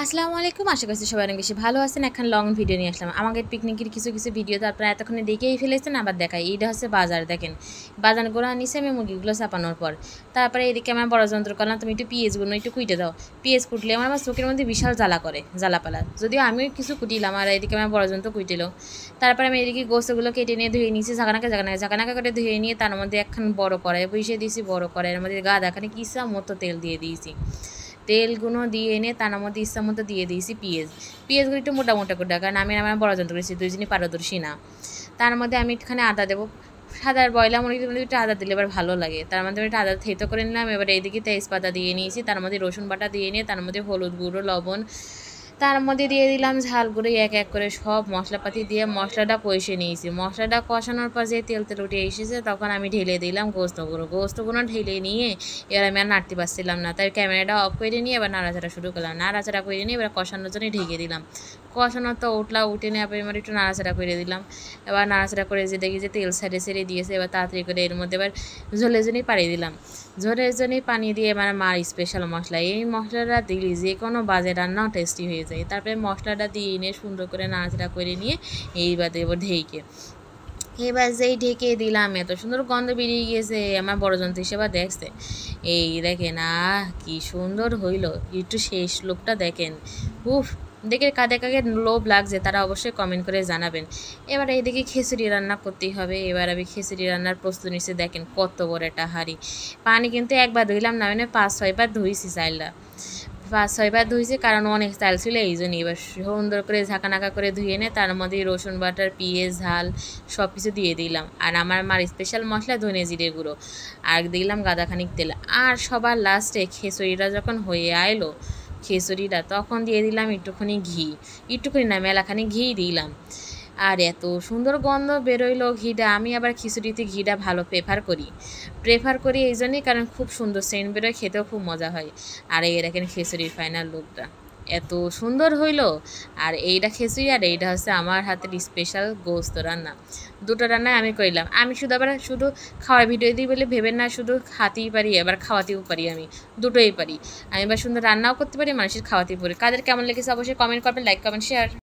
আসসালামু আলাইকুম। আশা করছি সবাই অনেক বেশি ভালো আছেন। এখন লং ভিডিও নিয়ে আসলাম। আমাদের পিকনিকের কিছু ভিডিও তো আপনারা এতক্ষণে দেখেই ফেলেছেন, আবার দেখাই। এইটা হচ্ছে বাজার, দেখেন বাজারগুলো নিচে আমি মুরগিগুলো চাপানোর পর। তারপরে এদিকে আমার বড় যন্ত্র করলাম, তুমি একটু পেঁয়াজগুলো একটু কুইটে দাও। পেঁয়াজ কুটলে আমার চোখের মধ্যে বিশাল জ্বালা করে, জ্বালাপালা। যদিও আমিও কিছু কুটিলাম, আর এদিকে আমার বড় যন্ত্র কুইটিল। তারপরে আমি এদিকে গোস্তগুলো কেটে নিয়ে ধুয়ে নিয়েছি, ঝাঁকানাকা করে ধুয়ে নিয়ে তার মধ্যে একখান বড় কড়াই বসিয়ে দিয়েছি। বড় কড়াইয়ের মধ্যে গাদাখানে কিসা মতো তেল দিয়ে দিয়েছি। তেলগুলো দিয়ে এনে তার মধ্যে ইচ্ছা মতো দিয়ে দিয়েছি পেঁয়াজগুলো একটু মোটা মোটা করে, কারণ আমি আমার বড় যন্ত্র করেছি, দুইজনই পারদর্শী না। তার মধ্যে আমি একটুখানি আদা দেবো, সাদার বয়লা মুরগির মধ্যে একটু আদা দিলে এবার ভালো লাগে। তার মধ্যে একটু আদা থেতো করে নিলাম। এবার এইদিকে তেজপাতা দিয়ে নিয়েছি, তার মধ্যে রসুন বাটা দিয়ে নিয়ে তার মধ্যে হলুদ গুঁড়ো, লবণ, তার মধ্যে দিয়ে দিলাম ঝাল গুঁড়ো, এক এক করে সব মশলাপাতি দিয়ে মশলাটা কষে নিয়েছি। মশলাটা কষানোর পর যে তেল উঠে এসেছে, তখন আমি ঢেলে দিলাম গোস্তগুলো ঢেলে নিয়ে এবার আমি আর নাড়তে পারছিলাম না, তাই ক্যামেরাটা অফ করে নিয়ে এবার নাড়াচাড়া শুরু করলাম। নাড়াচাড়া করে নিয়ে এবার কষানোর জন্য ঢেকে দিলাম। কষানো তো উঠে নিয়ে এবার একটু নাড়াচাড়া করে দিলাম। এবার নাড়াচাড়া করে যে দেখি যে তেল ছেড়ে দিয়েছে, এবার তাড়াতাড়ি করে এর মধ্যে এবার ঝোলের জন্যই পাড়িয়ে দিলাম। ঝোলের জন্যই পানি দিয়ে এবার মার স্পেশাল মশলা, এই মশলাটা দিলে যে কোনো বাজে রান্নাও টেস্টি হয়ে যায়। তারপরে মশলাটা দিয়ে এনে সুন্দর করে নাড়াচাড়া করে নিয়ে এইবার দেবো ঢেকে। এবার যেই ঢেকে দিলাম, এত সুন্দর গন্ধ বেরিয়ে গিয়েছে। আমার বড় যন্ত্র হিসেবে দেখছে, এই দেখেন কি সুন্দর হইল। একটু শেষ লোকটা দেখেন, উফ, দেখে কাদের লোভ লাগছে তারা অবশ্যই কমেন্ট করে জানাবেন। এবার এইদিকে খিচুড়ি রান্না করতেই হবে। এবার আমি খিচুড়ি রান্নার প্রস্তুতি নিচ্ছি। দেখেন কত বড় একটা হাঁড়ি, পানি কিন্তু একবার ধুইলাম না, মানে 5-6 বার ধুইছি চাইলটা, 5-6 বার ধুইছি, কারণ অনেক চাল ছিল এই জন্যই। এবার সুন্দর করে ঝাঁকানাকা করে ধুয়ে নে তার মধ্যে রসুন বাটার, পেঁয়াজ, ঝাল সব কিছু দিয়ে দিলাম। আর আমার মার স্পেশাল মশলা ধনে জিরে গুঁড়ো, আর দিলাম গাদাখানিক তেল। আর সবার লাস্টে খিচুড়িটা যখন হয়ে আইলো, খিচুড়িটা তখন দিয়ে দিলাম একটুখানি ঘি, একটুখানি না মেলাখানি ঘি দিলাম। আর এত সুন্দর গন্ধ বেরোইলো ঘিটা। আমি আবার খিচুড়িতে ঘিটা ভালো প্রেফার করি এই জন্যই, কারণ খুব সুন্দর সেন্ট বেরোয়, খেতেও খুব মজা হয়। আর এই দেখেন খিচুড়ির ফাইনাল লুকটা এত সুন্দর হইলো। আর এইটা খিচুড়ি, আর এইটা হচ্ছে আমার হাতের স্পেশাল গোস্ত রান্না। দুটো রান্নায় আমি করলাম। আমি শুধু খাওয়ার ভিডিও দিই বলে ভেবেন না, শুধু খাতেই পারি এবার খাওয়াতেও পারি, আমি দুটোই পারি। আমি এবার সুন্দর রান্নাও করতে পারি, মানুষের খাওয়াতেই পারি। কাদের কেমন লেগেছে অবশ্যই কমেন্ট করবেন, লাইক কমেন্ট শেয়ার।